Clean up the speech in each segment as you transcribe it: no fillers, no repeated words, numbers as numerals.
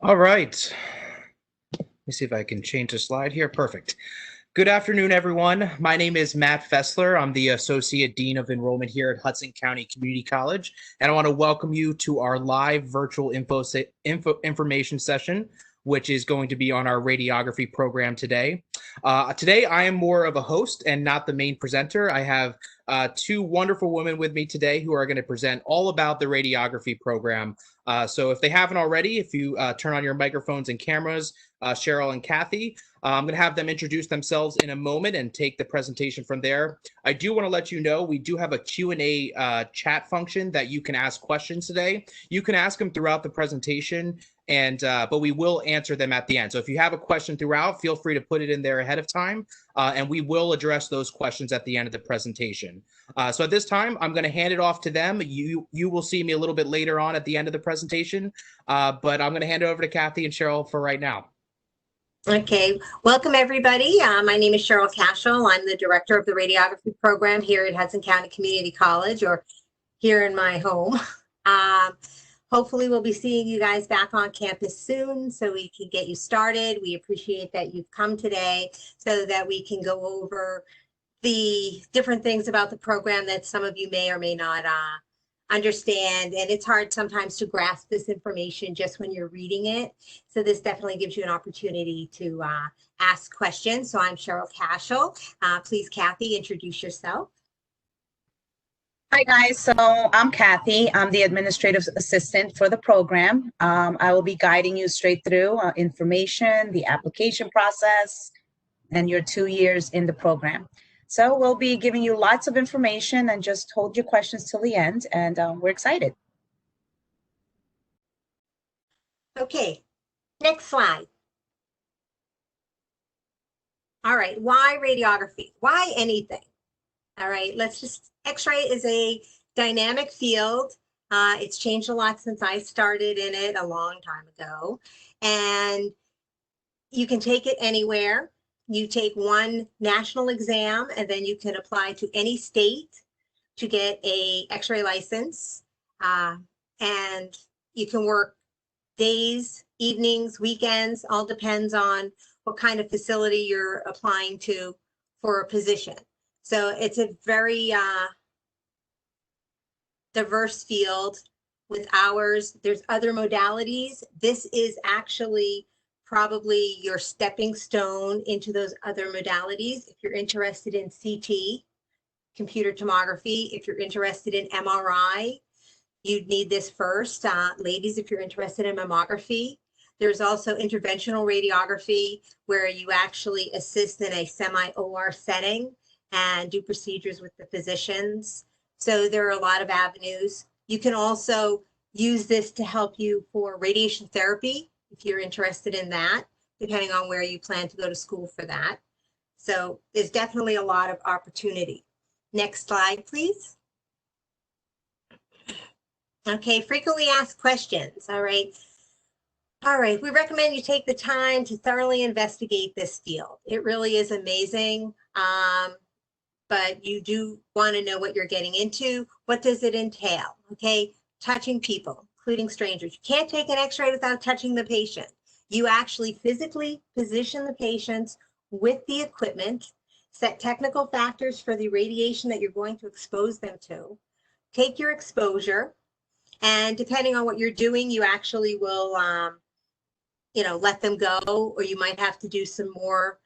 All right. Let me see if I can change the slide here. Perfect. Good afternoon, everyone. My name is Matt Fessler. I'm the Associate Dean of Enrollment here at Hudson County Community College, and I want to welcome you to our live virtual information session, which is going to be on our radiography program today. Today, I am more of a host and not the main presenter. I have two wonderful women with me today who are going to present all about the radiography program. So if they haven't already, if you turn on your microphones and cameras, Cheryl and Kathy, I'm going to have them introduce themselves in a moment and take the presentation from there. I do want to let you know we do have a Q&A chat function that you can ask questions today. You can ask them throughout the presentation, but we will answer them at the end. So if you have a question throughout, feel free to put it in there ahead of time, and we will address those questions at the end of the presentation. So at this time, I'm going to hand it off to them. You will see me a little bit later on at the end of the presentation, but I'm going to hand it over to Kathy and Cheryl for right now. Okay, welcome everybody. My name is Cheryl Cashel. I'm the director of the radiography program here at Hudson County Community College, or here in my home. Hopefully we'll be seeing you guys back on campus soon so we can get you started. We appreciate that you've come today so that we can go over the different things about the program that some of you may or may not understand, and it's hard sometimes to grasp this information just when you're reading it. So this definitely gives you an opportunity to ask questions. So I'm Cheryl Cashel. Please, Kathy, introduce yourself. Hi guys, so I'm Kathy. I'm the administrative assistant for the program. I will be guiding you straight through information, the application process, and your 2 years in the program. So we'll be giving you lots of information, and just hold your questions till the end, and we're excited. Okay, next slide. All right, why radiography? Why anything? All right, X-ray is a dynamic field. It's changed a lot since I started in it a long time ago, and you can take it anywhere. You take one national exam, and then you can apply to any state to get a X-ray license. And you can work days, evenings, weekends, all depends on what kind of facility you're applying to for a position. So it's a very diverse field with hours. There's other modalities. This is actually probably your stepping stone into those other modalities. If you're interested in CT, computer tomography, if you're interested in MRI, you'd need this first. Ladies, if you're interested in mammography, there's also interventional radiography where you actually assist in a semi-OR setting and do procedures with the physicians. So there are a lot of avenues. You can also use this to help you for radiation therapy if you're interested in that, depending on where you plan to go to school for that. So there's definitely a lot of opportunity. Next slide, please. Okay, frequently asked questions. All right, we recommend you take the time to thoroughly investigate this field. It really is amazing, but you do want to know what you're getting into. What does it entail? Okay, touching people, including strangers. You can't take an X-ray without touching the patient. You actually physically position the patients with the equipment, set technical factors for the radiation that you're going to expose them to, take your exposure, and depending on what you're doing, you actually will, let them go, or you might have to do some more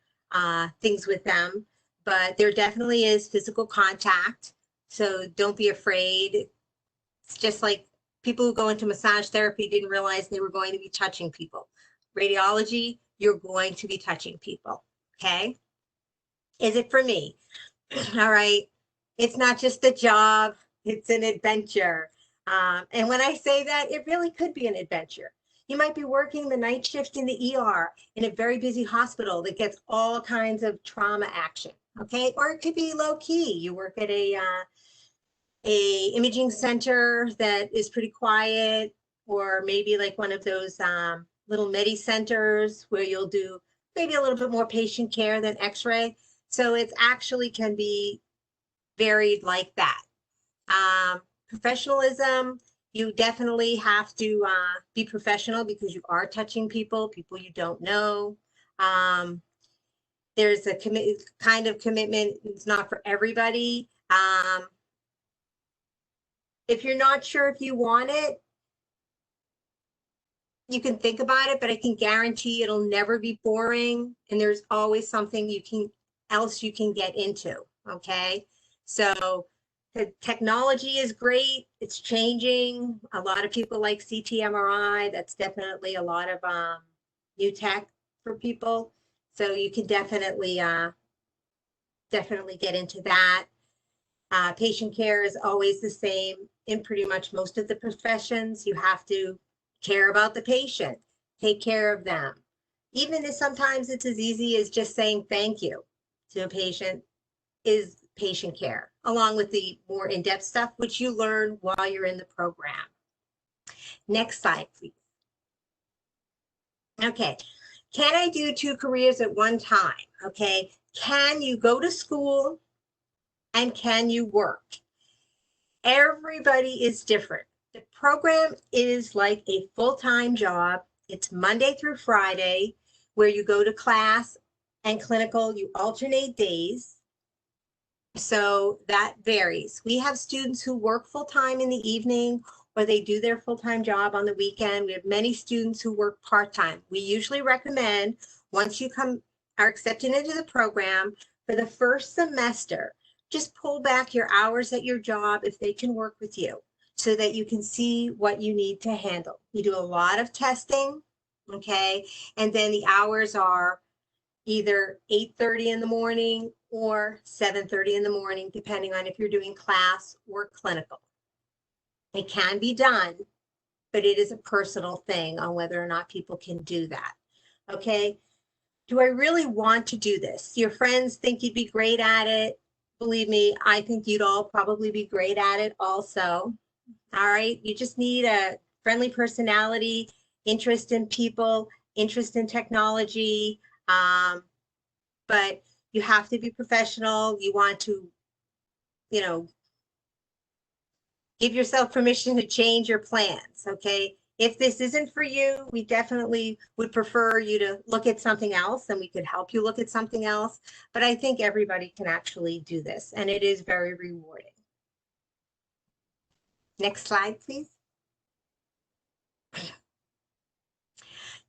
things with them. But there definitely is physical contact, so don't be afraid. It's just like people who go into massage therapy didn't realize they were going to be touching people. Radiology, you're going to be touching people, okay? Is it for me? All right, it's not just a job, it's an adventure. And when I say that, it really could be an adventure. You might be working the night shift in the ER in a very busy hospital that gets all kinds of trauma action, okay? Or it could be low key. You work at a imaging center that is pretty quiet, or maybe like one of those little medi centers where you'll do maybe a little bit more patient care than X-ray. So it's actually can be varied like that. Professionalism You definitely have to be professional because you are touching people you don't know. There's a kind of commitment. It's not for everybody. If you're not sure if you want it, you can think about it, but I can guarantee it'll never be boring. And there's always something else you can get into. Okay. So the technology is great. It's changing. A lot of people like CT MRI. That's definitely a lot of new tech for people. So you can definitely get into that. Patient care is always the same in pretty much most of the professions. You have to care about the patient, take care of them. Even if sometimes it's as easy as just saying thank you to a patient is patient care, along with the more in-depth stuff, which you learn while you're in the program. Next slide, please. Okay, can I do 2 careers at one time? Okay, can you go to school and can you work? Everybody is different. The program is like a full-time job. It's Monday through Friday, where you go to class and clinical, you alternate days. So that varies. We have students who work full-time in the evening, or they do their full-time job on the weekend. We have many students who work part-time. We usually recommend, once you are accepted into the program, for the first semester, just pull back your hours at your job if they can work with you, so that you can see what you need to handle. You do a lot of testing, okay? And then the hours are either 8:30 in the morning or 7:30 in the morning, depending on if you're doing class or clinical. It can be done, but it is a personal thing on whether or not people can do that, okay? Do I really want to do this? Your friends think you'd be great at it. Believe me, I think you'd all probably be great at it also. All right, you just need a friendly personality, interest in people, interest in technology, but you have to be professional. You want to, give yourself permission to change your plans, okay? If this isn't for you, we definitely would prefer you to look at something else, and we could help you look at something else. But I think everybody can actually do this, and it is very rewarding. Next slide, please.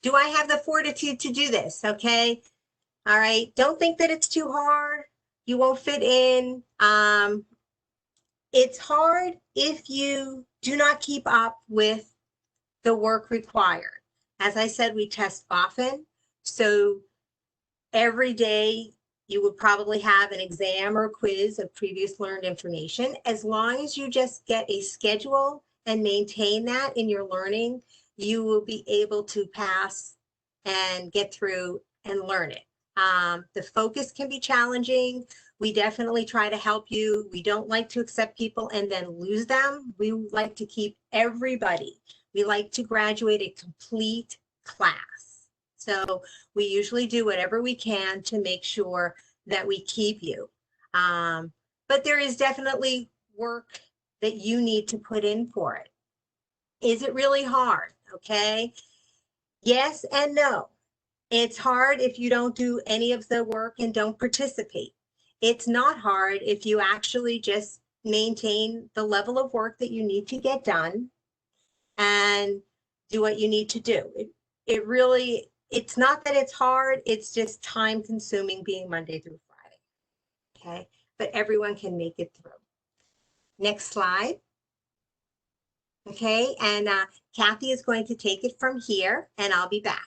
Do I have the fortitude to do this? Okay. All right. Don't think that it's too hard. You won't fit in. It's hard if you do not keep up with the work required. As I said, we test often. So every day you would probably have an exam or quiz of previous learned information. As long as you just get a schedule and maintain that in your learning, you will be able to pass and get through and learn it. The focus can be challenging. We definitely try to help you. We don't like to accept people and then lose them. We like to keep everybody. We like to graduate a complete class. So we usually do whatever we can to make sure that we keep you. But there is definitely work that you need to put in for it. Is it really hard? Okay. Yes and no. It's hard if you don't do any of the work and don't participate. It's not hard if you actually just maintain the level of work that you need to get done and do what you need to do. It really, it's not that it's hard, it's just time consuming being Monday through Friday. Okay, but everyone can make it through. Next slide. Okay, and Kathy is going to take it from here, and I'll be back.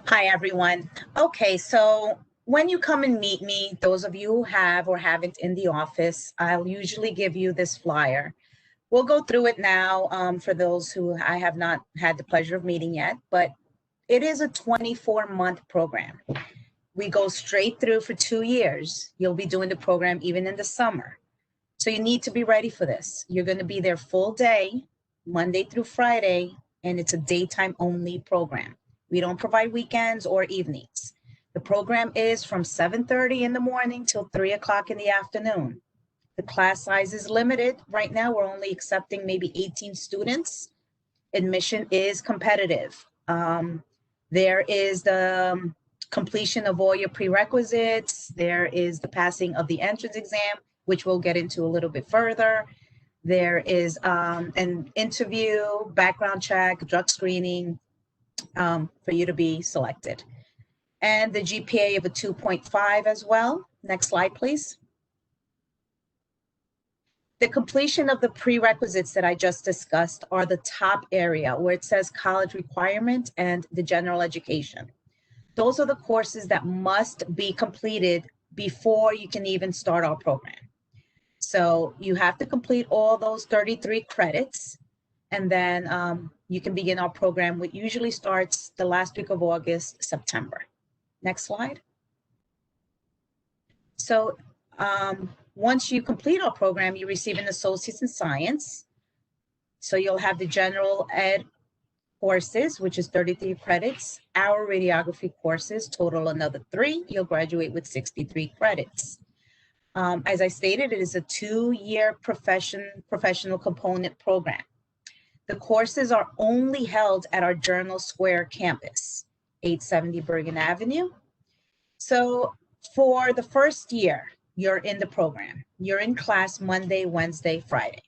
Hi, everyone. Okay, so when you come and meet me, those of you who have or haven't in the office, I'll usually give you this flyer. We'll go through it now for those who I have not had the pleasure of meeting yet, but it is a 24-month program. We go straight through for 2 years. You'll be doing the program even in the summer. So you need to be ready for this. You're going to be there full day, Monday through Friday, and it's a daytime only program. We don't provide weekends or evenings. The program is from 7:30 in the morning till 3 o'clock in the afternoon. The class size is limited. Right now, we're only accepting maybe 18 students. Admission is competitive. There is the completion of all your prerequisites. There is the passing of the entrance exam, which we'll get into a little bit further. There is an interview, background check, drug screening for you to be selected. And the GPA of a 2.5 as well. Next slide, please. The completion of the prerequisites that I just discussed are the top area where it says college requirement and the general education. Those are the courses that must be completed before you can even start our program. So you have to complete all those 33 credits, and then you can begin our program, which usually starts the last week of August, September. Next slide. So once you complete our program, you receive an associate's in science. So you'll have the general ed courses, which is 33 credits. Our radiography courses total another 3. You'll graduate with 63 credits. As I stated, it is a 2-year professional component program. The courses are only held at our Journal Square campus, 870 Bergen Avenue. So for the first year, you're in the program. You're in class Monday, Wednesday, Friday.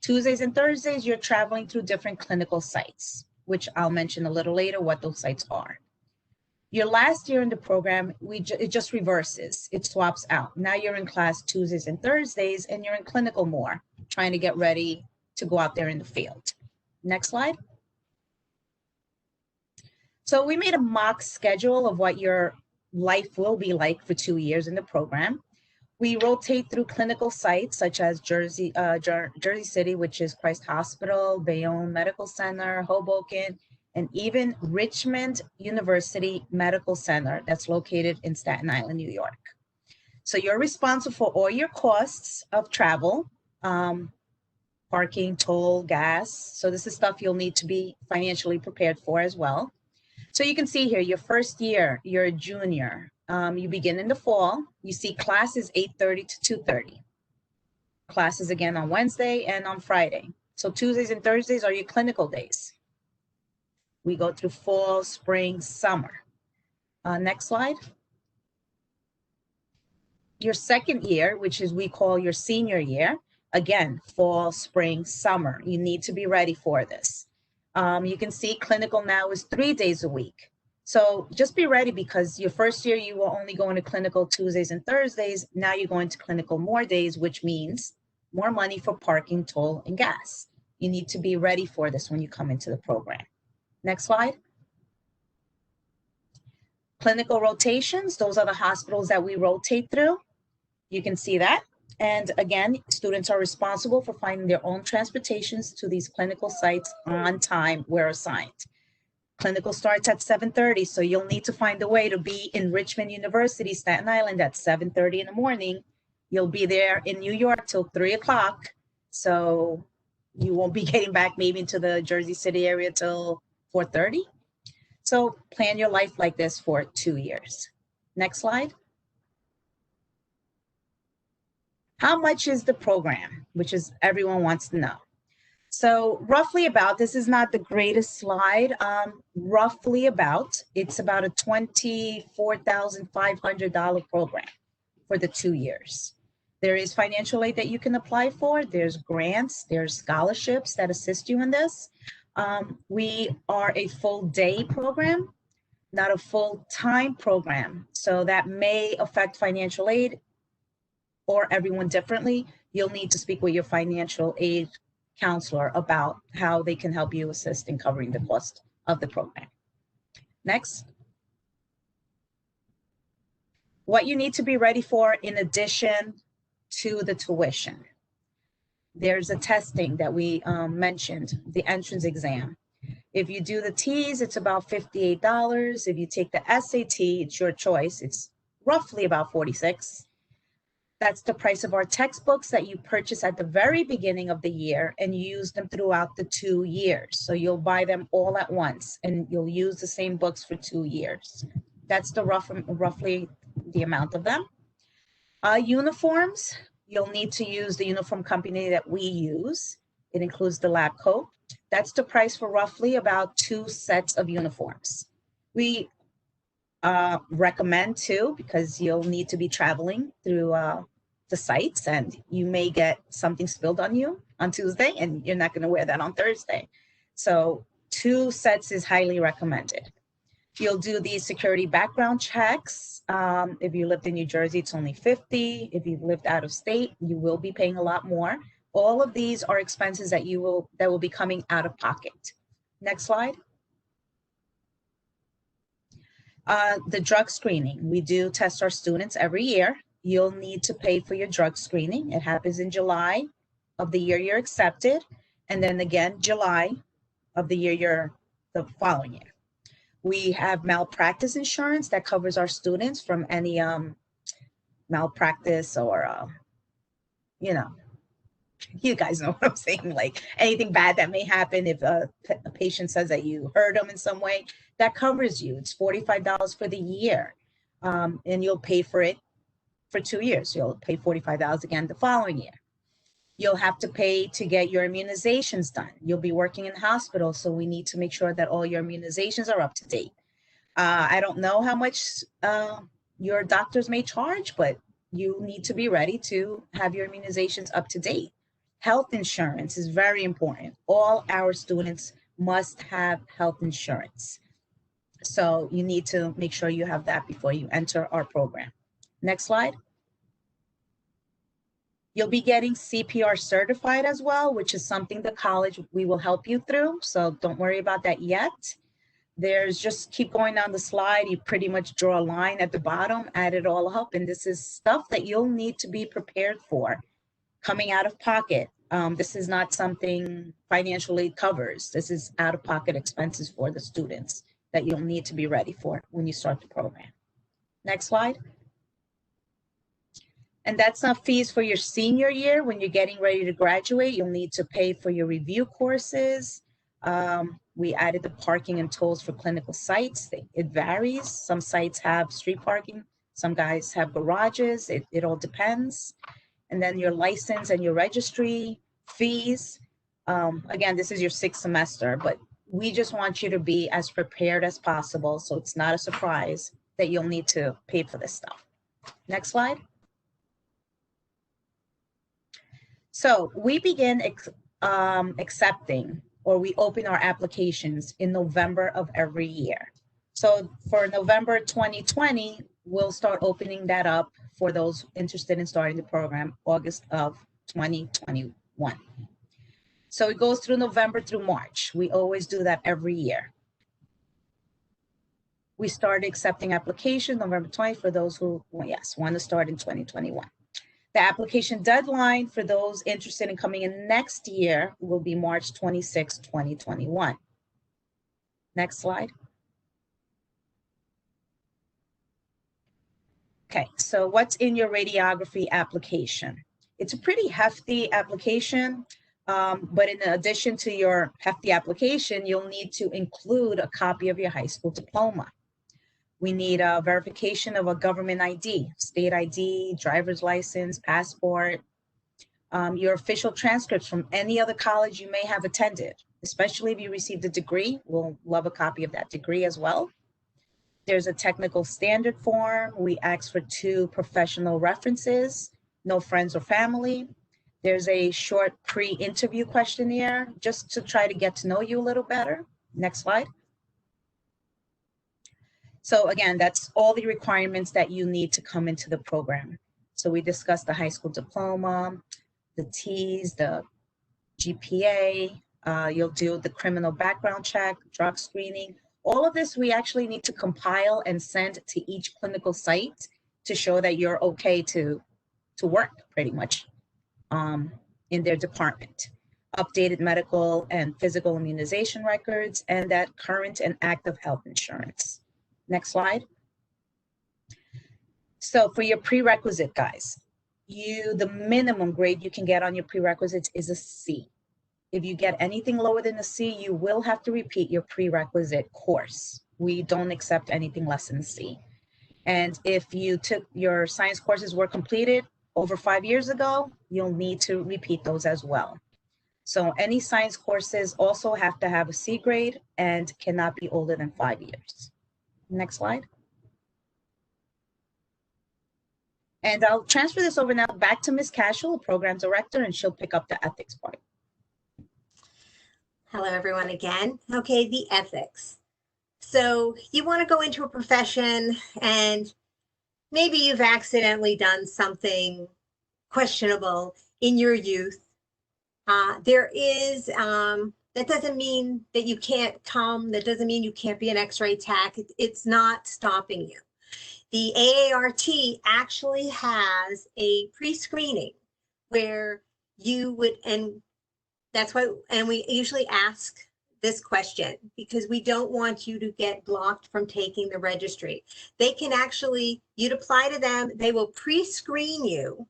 Tuesdays and Thursdays, you're traveling through different clinical sites, which I'll mention a little later what those sites are. Your last year in the program, it just reverses. It swaps out. Now you're in class Tuesdays and Thursdays, and you're in clinical more, trying to get ready to go out there in the field. Next slide. So we made a mock schedule of what your life will be like for 2 years in the program. We rotate through clinical sites such as Jersey City, which is Christ Hospital, Bayonne Medical Center, Hoboken, and even Richmond University Medical Center that's located in Staten Island, New York. So you're responsible for all your costs of travel, parking, toll, gas. So this is stuff you'll need to be financially prepared for as well. So you can see here, your first year, you're a junior. You begin in the fall. You see classes 8:30 to 2:30. Classes again on Wednesday and on Friday. So Tuesdays and Thursdays are your clinical days. We go through fall, spring, summer. Next slide. Your second year, which is we call your senior year, again, fall, spring, summer. You need to be ready for this. You can see clinical now is 3 days a week. So just be ready, because your first year you were only going to clinical Tuesdays and Thursdays. Now you're going to clinical more days, which means more money for parking, toll, and gas. You need to be ready for this when you come into the program. Next slide. Clinical rotations, those are the hospitals that we rotate through. You can see that. And again, students are responsible for finding their own transportations to these clinical sites on time where assigned. Clinical starts at 7:30, so you'll need to find a way to be in Richmond University, Staten Island at 7:30 in the morning. You'll be there in New York till 3 o'clock. So you won't be getting back maybe into the Jersey City area till 4:30. So plan your life like this for 2 years. Next slide. How much is the program, which is everyone wants to know. So roughly about, this is not the greatest slide, roughly about, it's about a $24,500 program for the 2 years. There is financial aid that you can apply for. There's grants, there's scholarships that assist you in this. We are a full day program, not a full-time program. So that may affect financial aid or everyone differently. You'll need to speak with your financial aid counselor about how they can help you assist in covering the cost of the program. Next. What you need to be ready for in addition to the tuition. There's a testing that we mentioned, the entrance exam. If you do the T's, it's about $58. If you take the SAT, it's your choice. It's roughly about $46. That's the price of our textbooks that you purchase at the very beginning of the year and use them throughout the 2 years. So you'll buy them all at once and you'll use the same books for 2 years. That's the roughly the amount of them. Uniforms, You'll need to use the uniform company that we use. It includes the lab coat. That's the price for roughly about 2 sets of uniforms. We recommend 2 because you'll need to be traveling through the sites, and you may get something spilled on you on Tuesday and you're not going to wear that on Thursday. So 2 sets is highly recommended. You'll do these security background checks. If you lived in New Jersey, it's only $50. If you've lived out of state, you will be paying a lot more. All of these are expenses that will be coming out of pocket. Next slide. The drug screening. We do test our students every year. You'll need to pay for your drug screening. It happens in July of the year you're accepted, and then again, July of the year the following year. We have malpractice insurance that covers our students from any malpractice or, you guys know what I'm saying, like anything bad that may happen if a patient says that you hurt them in some way, that covers you. It's $45 for the year, and you'll pay for it for 2 years. You'll pay $45 again the following year. You'll have to pay to get your immunizations done. You'll be working in the hospital, so we need to make sure that all your immunizations are up to date. I don't know how much your doctors may charge, but you need to be ready to have your immunizations up to date. Health insurance is very important. All our students must have health insurance. So you need to make sure you have that before you enter our program. Next slide. You'll be getting CPR certified as well, which is something the college, we will help you through. So don't worry about that yet. There's just keep going down the slide. You pretty much draw a line at the bottom, add it all up. And this is stuff that you'll need to be prepared for coming out of pocket. This is not something financial aid covers. This is out of pocket expenses for the students that you'll need to be ready for when you start the program. Next slide. And that's not fees for your senior year. When you're getting ready to graduate, you'll need to pay for your review courses. We added the parking and tolls for clinical sites. It varies. Some sites have street parking. Some guys have garages. It all depends. And then your license and your registry fees. Again, this is your 6th semester, but we just want you to be as prepared as possible, so it's not a surprise that you'll need to pay for this stuff. Next slide. So we begin accepting, or we open our applications in November of every year. So for November 2020, we'll start opening that up for those interested in starting the program, August of 2021. So it goes through November through March. We always do that every year. We started accepting applications November 20 for those who, want to start in 2021. The application deadline for those interested in coming in next year will be March 26, 2021. Next slide. Okay, so what's in your radiography application? It's a pretty hefty application, but in addition to your hefty application, you'll need to include a copy of your high school diploma. We need a verification of a government ID, state ID, driver's license, passport, your official transcripts from any other college you may have attended, especially if you received a degree. We'll love a copy of that degree as well. There's a technical standard form. We ask for 2 professional references, no friends or family. There's a short pre-interview questionnaire just to try to get to know you a little better. Next slide. So again, that's all the requirements that you need to come into the program. So we discussed the high school diploma, the T's, the GPA, you'll do the criminal background check, drug screening. All of this we actually need to compile and send to each clinical site to show that you're okay to work pretty much in their department. Updated medical and physical immunization records, and that current and active health insurance. Next slide. So for your prerequisite, guys, the minimum grade you can get on your prerequisites is a C. If you get anything lower than a C, you will have to repeat your prerequisite course. We don't accept anything less than a C. And if you took your science courses were completed, over 5 years ago, you'll need to repeat those as well. So any science courses also have to have a C grade and cannot be older than 5 years. Next slide. And I'll transfer this over now back to Ms. Cashel, program director, and she'll pick up the ethics part. Hello, everyone again. Okay, the ethics. So you want to go into a profession and maybe you've accidentally done something questionable in your youth. That doesn't mean that you can't come. That doesn't mean you can't be an X-ray tech. It's not stopping you. The AART actually has a pre-screening where you would, and that's why, and we usually ask this question because we don't want you to get blocked from taking the registry. They can actually, you'd apply to them, they will pre-screen you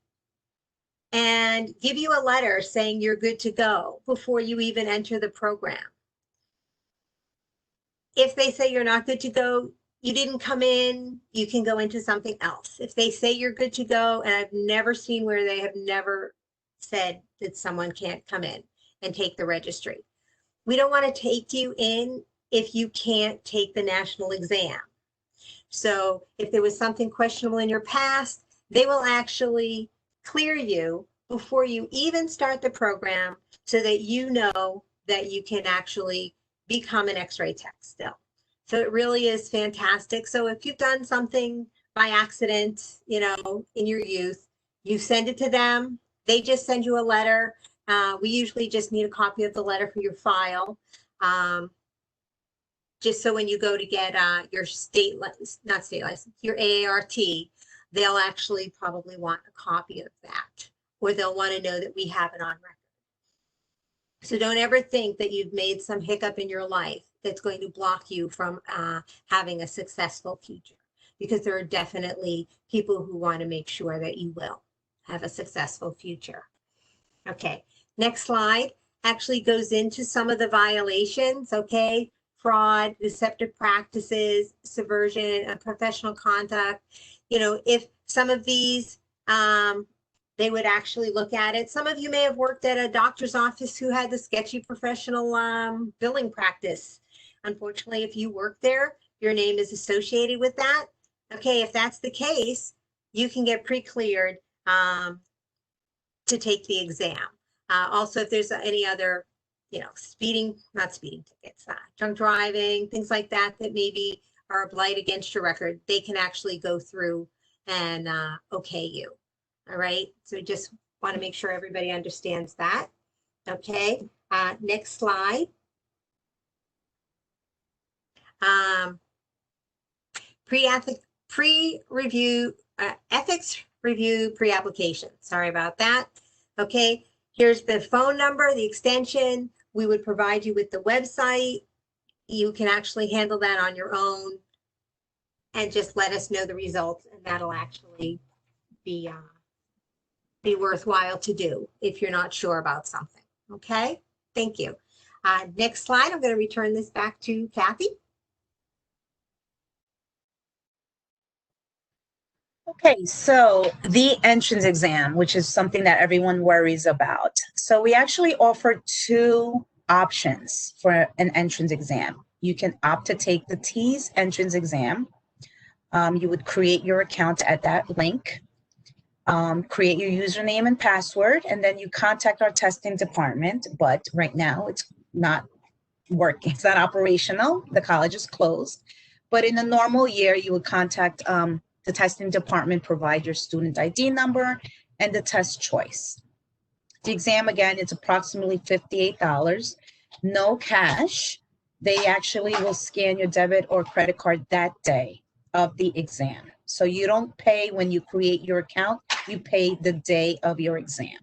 and give you a letter saying you're good to go before you even enter the program. If they say you're not good to go, you didn't come in, you can go into something else. If they say you're good to go, and I've never seen where they have never said that someone can't come in and take the registry. We don't want to take you in if you can't take the national exam. So if there was something questionable in your past, they will actually clear you before you even start the program so that you know that you can actually become an X-ray tech still. So it really is fantastic. So if you've done something by accident, you know, in your youth, you send it to them. They just send you a letter. We usually just need a copy of the letter for your file. Just so when you go to get your state, not state license, your AART, they'll actually probably want a copy of that, or they'll want to know that we have it on record. So don't ever think that you've made some hiccup in your life that's going to block you from having a successful future, because there are definitely people who want to make sure that you will have a successful future. Okay, next slide actually goes into some of the violations, okay? Fraud, deceptive practices, subversion, and professional conduct. You know, if some of these, they would actually look at it. Some of you may have worked at a doctor's office who had the sketchy professional billing practice. Unfortunately, if you work there, your name is associated with that. Okay, if that's the case, you can get pre-cleared to take the exam. Also, if there's any other, you know, not speeding tickets, drunk driving, things like that, that maybe are a blight against your record, they can actually go through and okay you. All right, so just want to make sure everybody understands that. Okay, next slide. Pre-review, ethics review pre-application. Sorry about that. Okay, here's the phone number, the extension. We would provide you with the website. You can actually handle that on your own and just let us know the results, and that'll actually be worthwhile to do if you're not sure about something. Okay, thank you. Next slide, I'm going to return this back to Kathy. Okay, so the entrance exam, which is something that everyone worries about. So we actually offer 2 options for an entrance exam. You can opt to take the TEAS entrance exam. You would create your account at that link, create your username and password, and then you contact our testing department. But right now it's not working. It's not operational. The college is closed. But in a normal year, you would contact the testing department, provide your student ID number and the test choice. The exam, again, it's approximately $58, no cash. They actually will scan your debit or credit card that day of the exam. So you don't pay when you create your account, you pay the day of your exam.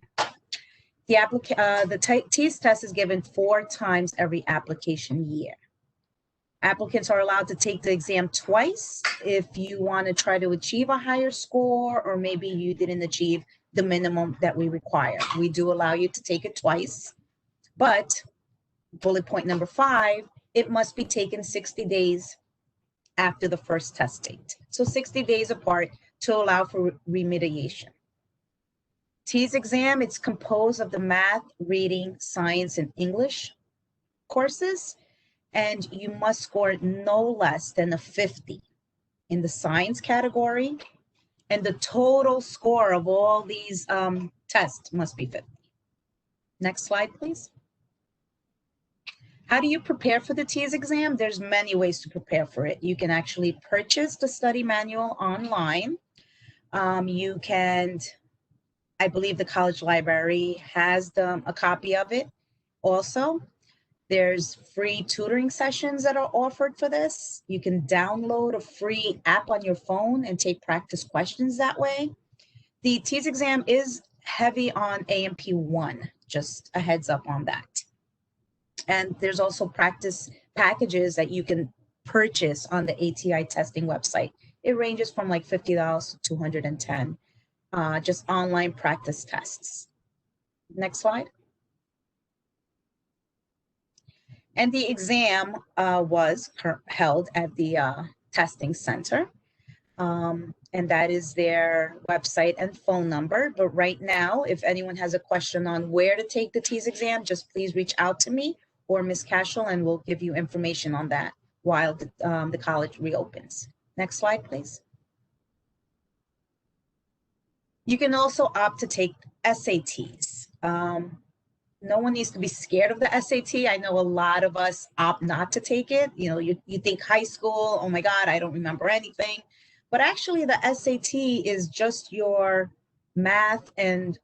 The TEAS test is given 4 times every application year. Applicants are allowed to take the exam twice if you want to try to achieve a higher score, or maybe you didn't achieve the minimum that we require. We do allow you to take it twice, but bullet point number 5, it must be taken 60 days after the first test date. So 60 days apart to allow for remediation. TEAS exam, it's composed of the math, reading, science, and English courses, and you must score no less than a 50 in the science category, and the total score of all these tests must be 50. Next slide, please. How do you prepare for the TEAS exam? There's many ways to prepare for it. You can actually purchase the study manual online. You can, I believe the college library has a copy of it also. There's free tutoring sessions that are offered for this. You can download a free app on your phone and take practice questions that way. The TEAS exam is heavy on A&P 1, just a heads up on that. And there's also practice packages that you can purchase on the ATI testing website. It ranges from like $50 to $210, just online practice tests. Next slide. And the exam was held at the testing center. And that is their website and phone number. But right now, if anyone has a question on where to take the TEAS exam, just please reach out to me or Ms. Cashel, and we'll give you information on that while the college reopens. Next slide, please. You can also opt to take SATs. No one needs to be scared of the SAT. I know a lot of us opt not to take it. You know, you think high school, oh my God, I don't remember anything. But actually the SAT is just your math and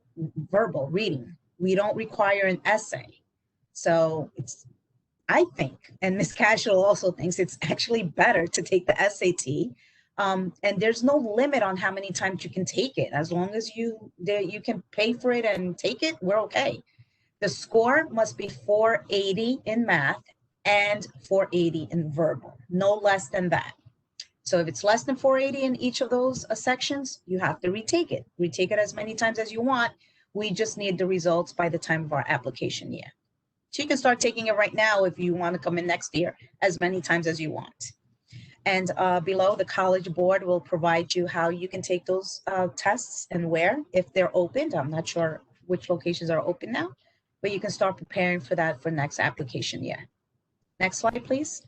verbal reading. We don't require an essay. So it's, I think, and Ms. Cashel also thinks it's actually better to take the SAT. And there's no limit on how many times you can take it. As long as you can pay for it and take it, we're okay. The score must be 480 in math and 480 in verbal, no less than that. So if it's less than 480 in each of those sections, you have to retake it. Retake it as many times as you want. We just need the results by the time of our application year. So you can start taking it right now if you want to come in next year as many times as you want. And below, the College Board will provide you how you can take those tests and where, if they're opened. I'm not sure which locations are open now, but you can start preparing for that for next application year. Next slide, please.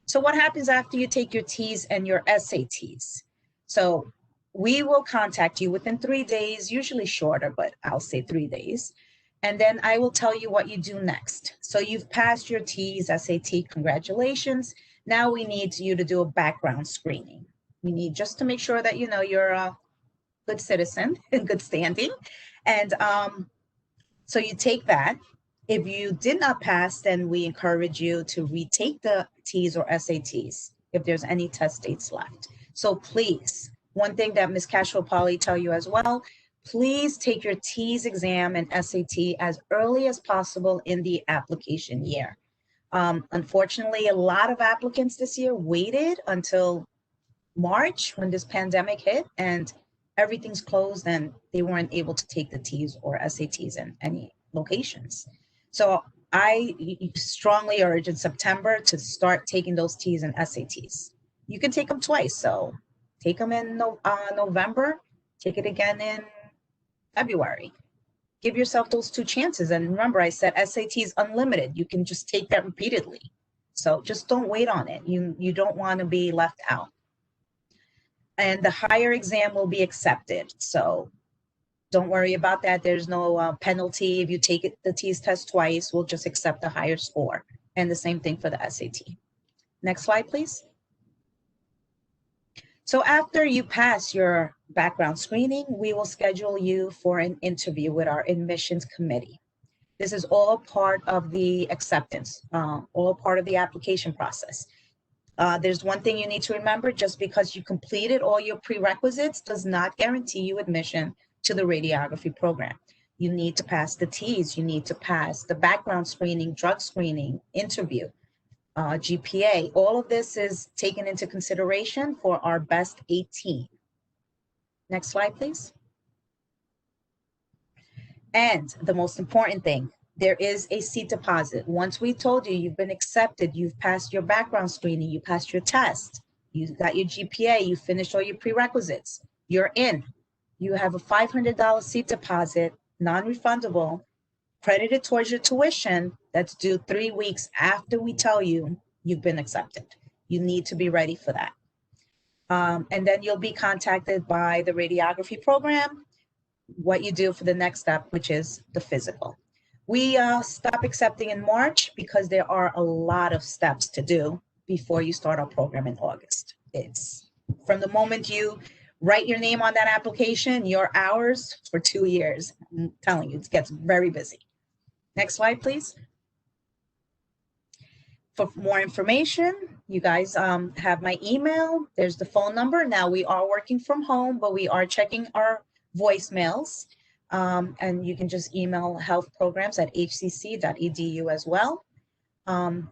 So what happens after you take your TEAS and your SATs? So we will contact you within 3 days, usually shorter, but I'll say 3 days. And then I will tell you what you do next. So you've passed your TEAS, SAT, congratulations. Now we need you to do a background screening. We need just to make sure that you know you're a good citizen in good standing. And so you take that. If you did not pass, then we encourage you to retake the TEAS or SATs if there's any test dates left. So please, one thing that Ms. Cashel will probably tell you as well, please take your TEAS exam and SAT as early as possible in the application year. Unfortunately, a lot of applicants this year waited until March when this pandemic hit and everything's closed and they weren't able to take the TEAS or SATs in any locations. So I strongly urge in September to start taking those TEAS and SATs. You can take them twice. So take them in November, take it again in February. Give yourself those 2 chances. And remember, I said SAT is unlimited. You can just take that repeatedly. So just don't wait on it. You don't want to be left out. And the higher exam will be accepted. So don't worry about that. There's no penalty. If you take the TEAS test twice, we'll just accept the higher score. And the same thing for the SAT. Next slide, please. So after you pass your background screening, we will schedule you for an interview with our admissions committee. This is all part of the acceptance, all part of the application process. There's one thing you need to remember: just because you completed all your prerequisites does not guarantee you admission to the radiography program. You need to pass the TEAS, you need to pass the background screening, drug screening, interview, GPA. All of this is taken into consideration for our best 18. Next slide, please. And the most important thing, there is a seat deposit. Once we told you you've been accepted, you've passed your background screening, you passed your test, you got your GPA, you finished all your prerequisites, you're in. You have a $500 seat deposit, non-refundable, credited towards your tuition that's due 3 weeks after we tell you you've been accepted. You need to be ready for that. And then you'll be contacted by the radiography program, what you do for the next step, which is the physical. We stop accepting in March because there are a lot of steps to do before you start our program in August. It's from the moment you write your name on that application, your hours for 2 years. I'm telling you, it gets very busy. Next slide, please. For more information, you guys have my email. There's the phone number. Now we are working from home, but we are checking our voicemails. And you can just email healthprograms@hcc.edu as well.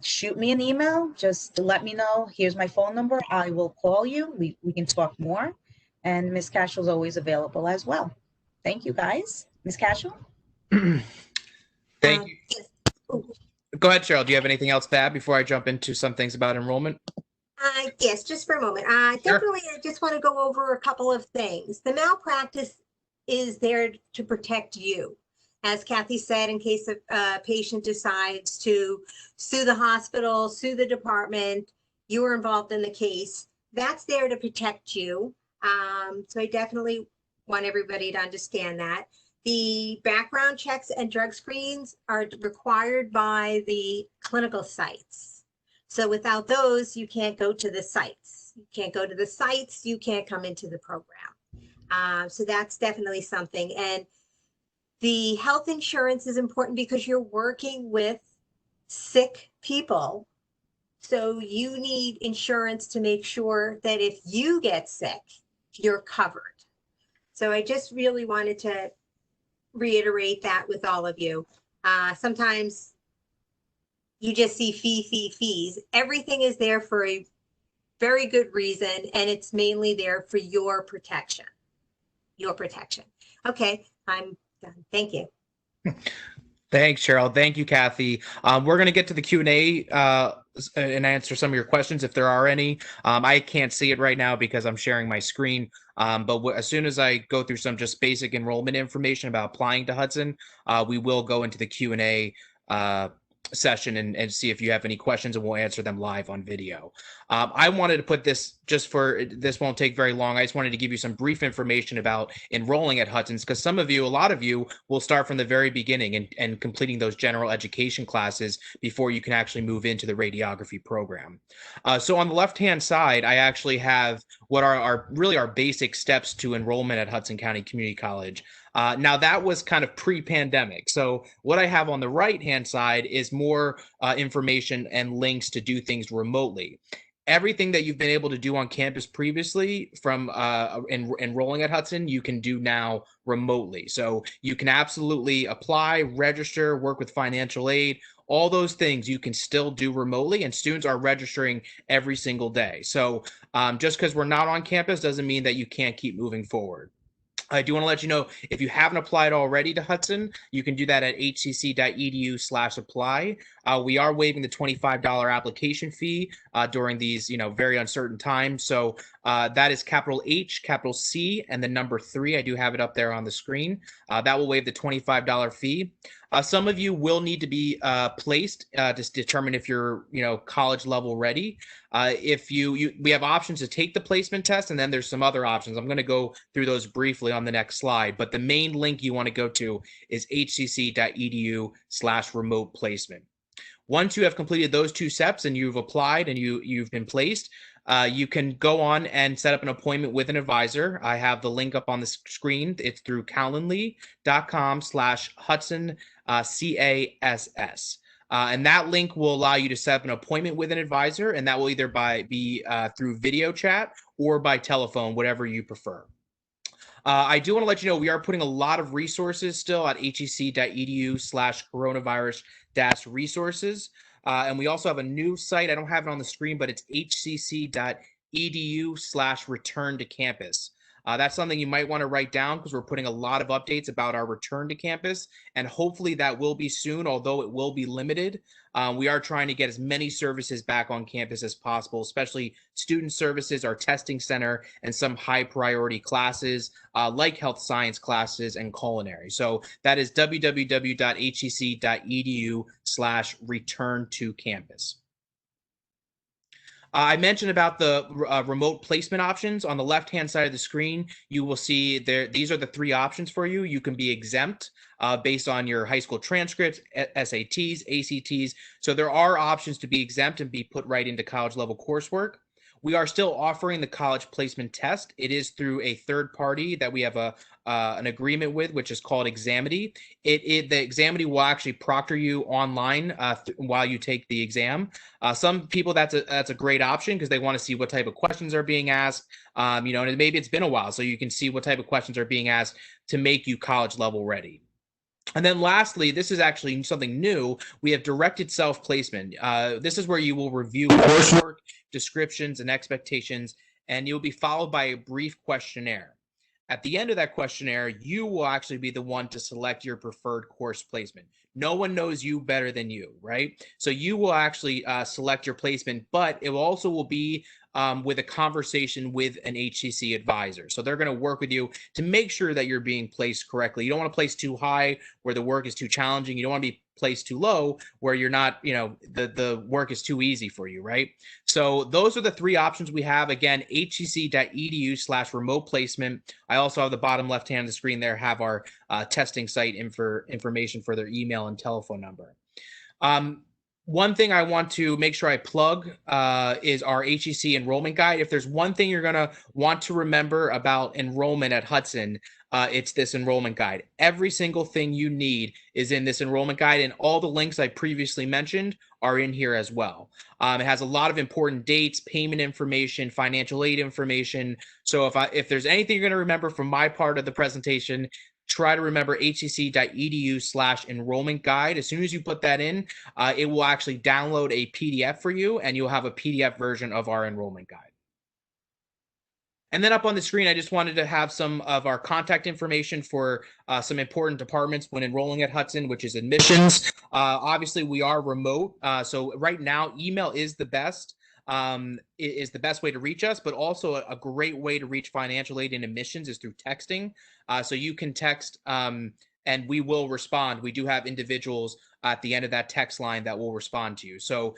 Shoot me an email. Just let me know. Here's my phone number. I will call you. We can talk more. And Ms. Cashel is always available as well. Thank you, guys. Ms. Cashel? Thank you. Go ahead, Cheryl. Do you have anything else to add before I jump into some things about enrollment? Yes, just for a moment. Sure. Definitely, I just want to go over a couple of things. The malpractice is there to protect you. As Kathy said, in case a patient decides to sue the hospital, sue the department, you were involved in the case, that's there to protect you. So I definitely want everybody to understand that. The background checks and drug screens are required by the clinical sites. So without those, you can't go to the sites. You can't go to the sites, you can't come into the program. So that's definitely something. And the health insurance is important because you're working with sick people. So you need insurance to make sure that if you get sick, you're covered. So I just really wanted to reiterate that with all of you. Sometimes you just see fees. Everything is there for a very good reason, and it's mainly there for your protection. Okay, I'm done. Thank you. Thanks, Cheryl. Thank you, Kathy. We're going to get to the Q&A and answer some of your questions if there are any. I can't see it right now because I'm sharing my screen. But as soon as I go through some just basic enrollment information about applying to Hudson, we will go into the Q&A session and see if you have any questions, and we'll answer them live on video. I wanted to put this this won't take very long. I just wanted to give you some brief information about enrolling at Hudson's, because a lot of you will start from the very beginning and completing those general education classes before you can actually move into the radiography program. So on the left-hand side, I actually have what are really our basic steps to enrollment at Hudson County Community College. Now that was kind of pre-pandemic. So what I have on the right-hand side is more information and links to do things remotely. Everything that you've been able to do on campus previously from enrolling at Hudson, you can do now remotely. So you can absolutely apply, register, work with financial aid. All those things you can still do remotely, and students are registering every single day. So just because we're not on campus doesn't mean that you can't keep moving forward. I do want to let you know, if you haven't applied already to Hudson, you can do that at hcc.edu/apply. We are waiving the $25 application fee during these, very uncertain times. So that is capital H, capital C, and the number 3. I do have it up there on the screen. That will waive the $25 fee. Some of you will need to be placed to determine if you're, college level ready. We have options to take the placement test, and then there's some other options. I'm going to go through those briefly on the next slide, but the main link you want to go to is hcc.edu/remote placement. Once you have completed those 2 steps and you've applied and you've been placed, you can go on and set up an appointment with an advisor. I have the link up on the screen. It's through calendly.com/Hudson CASS. And that link will allow you to set up an appointment with an advisor, and that will either be through video chat or by telephone, whatever you prefer. I do want to let you know we are putting a lot of resources still at hcc.edu/coronavirus-resources. And we also have a new site. I don't have it on the screen, but it's hcc.edu/return to campus. That's something you might want to write down because we're putting a lot of updates about our return to campus, and hopefully that will be soon, although it will be limited. We are trying to get as many services back on campus as possible, especially student services, our testing center, and some high priority classes like health science classes and culinary. So that is www.hcc.edu/return to campus. I mentioned about the remote placement options. On the left-hand side of the screen, you will see there. These are the three options for you. You can be exempt based on your high school transcripts, SATs, ACTs. So there are options to be exempt and be put right into college-level coursework. We are still offering the college placement test. It is through a third party that we have an agreement with, which is called Examity. The Examity will actually proctor you online while you take the exam. Some people that's a great option because they want to see what type of questions are being asked. And maybe it's been a while, so you can see what type of questions are being asked to make you college level ready. And then lastly, this is actually something new. We have directed self-placement. This is where you will review coursework, descriptions, and expectations, and you'll be followed by a brief questionnaire. At the end of that questionnaire, you will actually be the one to select your preferred course placement. No one knows you better than you, right? So you will actually select your placement, but it also will be with a conversation with an HCC advisor. So they're going to work with you to make sure that you're being placed correctly. You don't want to place too high where the work is too challenging. You don't want to be placed too low where you're not, the work is too easy for you, right? So those are the three options we have. Again, hcc.edu/remote placement. I also have the bottom left hand of the screen there, have our testing site information for their email and telephone number. One thing I want to make sure I plug is our HCC enrollment guide. If there's one thing you're going to want to remember about enrollment at Hudson, it's this enrollment guide. Every single thing you need is in this enrollment guide, and all the links I previously mentioned are in here as well. It has a lot of important dates, payment information, financial aid information. So if there's anything you're going to remember from my part of the presentation, try to remember hcc.edu/enrollment guide. As soon as you put that in, it will actually download a PDF for you, and you'll have a PDF version of our enrollment guide. And then up on the screen, I just wanted to have some of our contact information for some important departments when enrolling at Hudson, which is admissions. Obviously, we are remote. So right now, email is the best. Is the best way to reach us, but also a great way to reach financial aid and admissions is through texting. So you can text and we will respond. We do have individuals at the end of that text line that will respond to you. So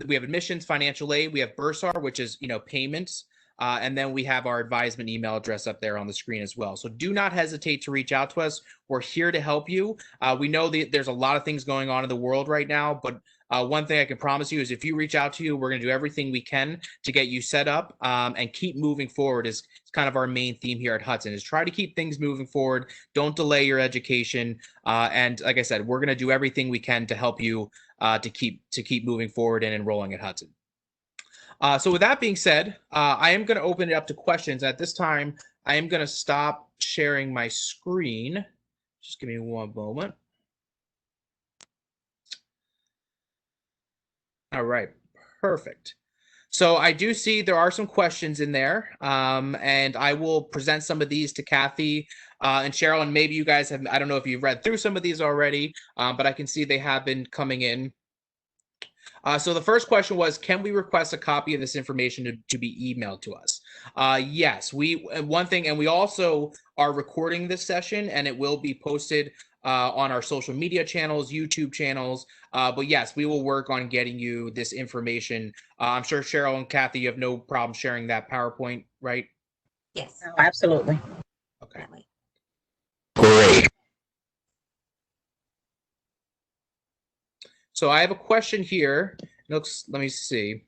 we have admissions, financial aid, we have Bursar, which is, payments. And then we have our advisement email address up there on the screen as well. So do not hesitate to reach out to us. We're here to help you. We know that there's a lot of things going on in the world right now, but one thing I can promise you is if you reach out to you, we're going to do everything we can to get you set up and keep moving forward is kind of our main theme here at Hudson is try to keep things moving forward. Don't delay your education. And like I said, we're going to do everything we can to help you to keep moving forward and enrolling at Hudson. So with that being said, I am going to open it up to questions. At this time, I am going to stop sharing my screen. Just give me one moment. All right, perfect. So I do see there are some questions in there, and I will present some of these to Kathy and Cheryl, and maybe you guys have, I don't know if you've read through some of these already, but I can see they have been coming in. So the first question was, can we request a copy of this information to be emailed to us? Yes, one thing, and we also are recording this session and it will be posted on our social media channels, YouTube channels. But yes, we will work on getting you this information. I'm sure Cheryl and Kathy, you have no problem sharing that PowerPoint, right? Yes. Oh, absolutely. Okay. Great. So I have a question here. Let me see.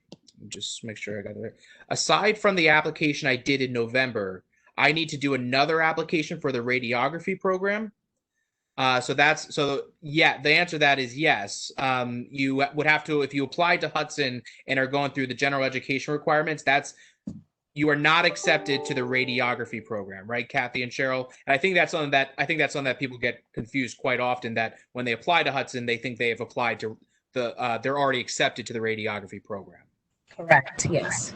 Just make sure I got it right. Aside from the application I did in November, I need to do another application for the radiography program. Yeah, the answer to that is yes. You would have to, if you applied to Hudson and are going through the general education requirements, you are not accepted to the radiography program, right, Kathy and Cheryl? And I think that's something that people get confused quite often, that when they apply to Hudson, they think they have applied to they're already accepted to the radiography program. Correct, yes.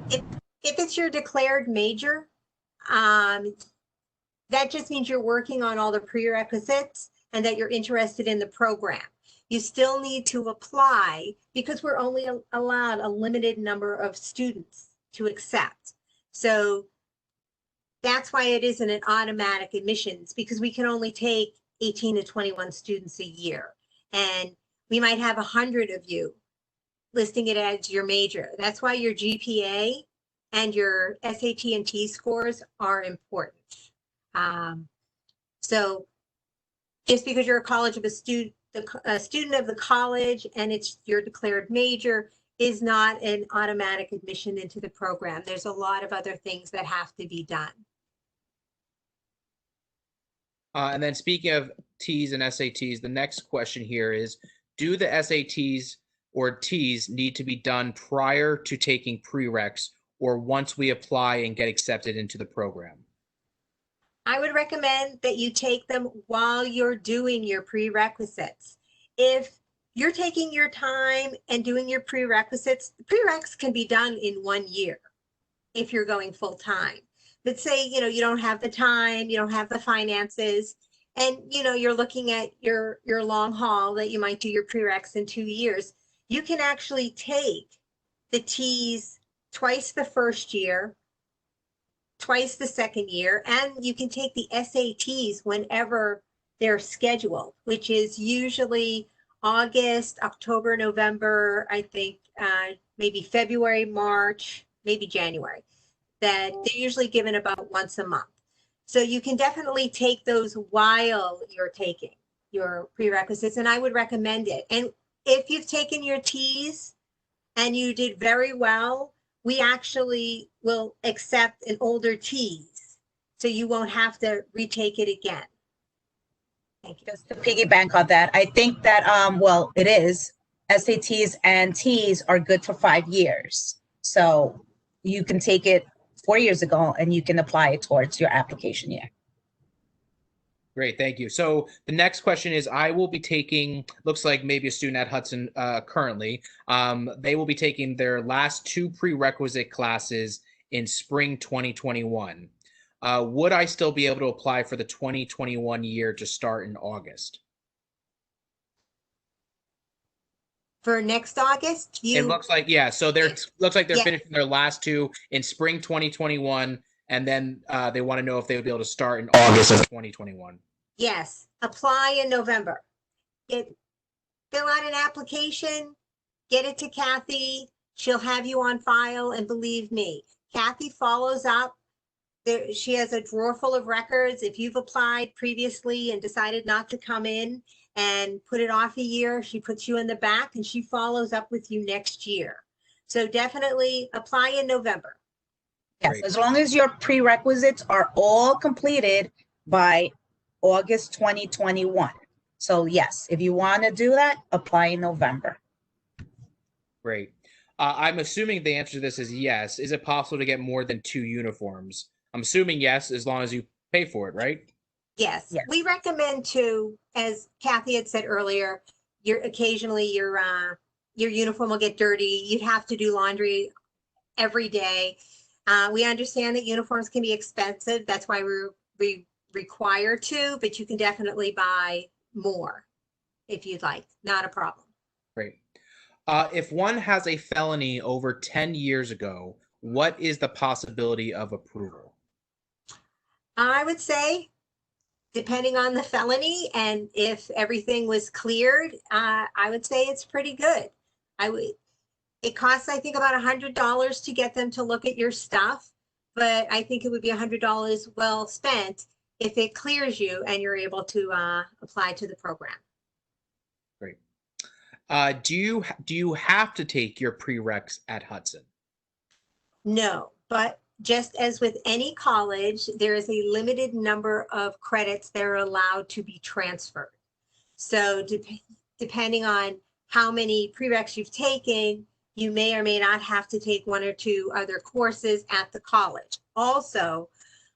If it's your declared major, that just means you're working on all the prerequisites and that you're interested in the program. You still need to apply because we're only allowed a limited number of students to accept. So that's why it isn't an automatic admissions, because we can only take 18 to 21 students a year. And we might have 100 of you listing it as your major. That's why your GPA and your SAT and T scores are important. So just because you're a student of the college and it's your declared major is not an automatic admission into the program. There's a lot of other things that have to be done. And then speaking of T's and SATs, the next question here is, do the SATs or T's need to be done prior to taking prereqs or once we apply and get accepted into the program? I would recommend that you take them while you're doing your prerequisites. If you're taking your time and doing your prerequisites, the prereqs can be done in 1 year if you're going full time. But say, you don't have the time, you don't have the finances, and, you're looking at your long haul that you might do your prereqs in 2 years. You can actually take the T's twice the first year, twice the second year, and you can take the SATs whenever they're scheduled, which is usually August, October, November, I think maybe February, March, maybe January, that they're usually given about once a month. So you can definitely take those while you're taking your prerequisites, and I would recommend it. And if you've taken your T's and you did very well, we actually will accept an older T's, so you won't have to retake it again. Thank you. Just to piggyback on that, I think that, well, it is. SATs and T's are good for 5 years. So you can take it 4 years ago and you can apply it towards your application year. Great, thank you. So the next question is, I will be taking, looks like maybe a student at Hudson currently, they will be taking their last 2 prerequisite classes in spring 2021. Would I still be able to apply for the 2021 year to start in August? For next August? It looks like, yeah. So looks like they're Yeah. finishing their last 2 in spring 2021, and then they want to know if they would be able to start in August of 2021. Yes, apply in November. Fill out an application, get it to Kathy. She'll have you on file, and believe me, Kathy follows up. She has a drawer full of records. If you've applied previously and decided not to come in and put it off a year, she puts you in the back and she follows up with you next year. So definitely apply in November. Yes, Great. as long as your prerequisites are all completed by August 2021. So yes, if you want to do that, apply in November. Great. I'm assuming the answer to this is yes. Is it possible to get more than 2 uniforms? I'm assuming yes, as long as you pay for it, right? Yes, Yes. we recommend to, as Kathy had said earlier, occasionally your uniform will get dirty. You'd have to do laundry every day. We understand that uniforms can be expensive. That's why we require 2, but you can definitely buy more if you'd like. Not a problem. Great. If one has a felony over 10 years ago, what is the possibility of approval? I would say, depending on the felony and if everything was cleared, I would say it's pretty good. It costs, I think, about $100 to get them to look at your stuff, but I think it would be $100 well spent if it clears you and you're able to apply to the program. Great. Do you have to take your prereqs at Hudson? No, but just as with any college, there is a limited number of credits that are allowed to be transferred. So depending on how many prereqs you've taken, you may or may not have to take 1 or 2 other courses at the college. Also,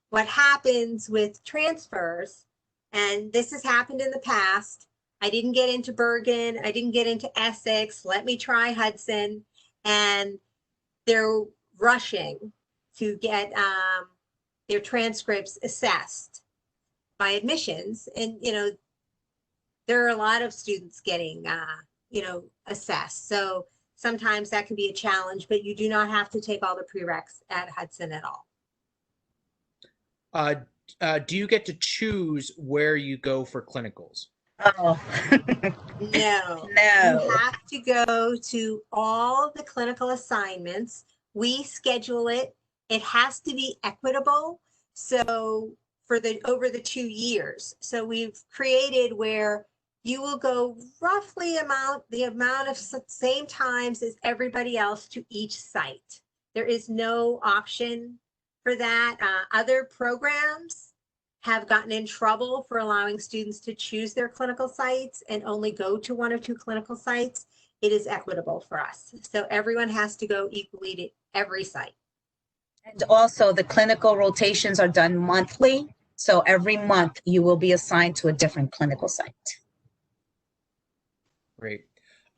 what happens with transfers, and this has happened in the past, I didn't get into Bergen, I didn't get into Essex, let me try Hudson, and they're rushing to get their transcripts assessed by admissions. And, there are a lot of students getting, assessed. So sometimes that can be a challenge, but you do not have to take all the prereqs at Hudson at all. Do you get to choose where you go for clinicals? Oh, No. no. You have to go to all the clinical assignments. We schedule it. It has to be equitable. So for over the 2 years. So we've created where you will go roughly the amount of same times as everybody else to each site. There is no option for that. Other programs have gotten in trouble for allowing students to choose their clinical sites and only go to 1 or 2 clinical sites. It is equitable for us. So everyone has to go equally to every site. And also the clinical rotations are done monthly. So every month you will be assigned to a different clinical site. Great.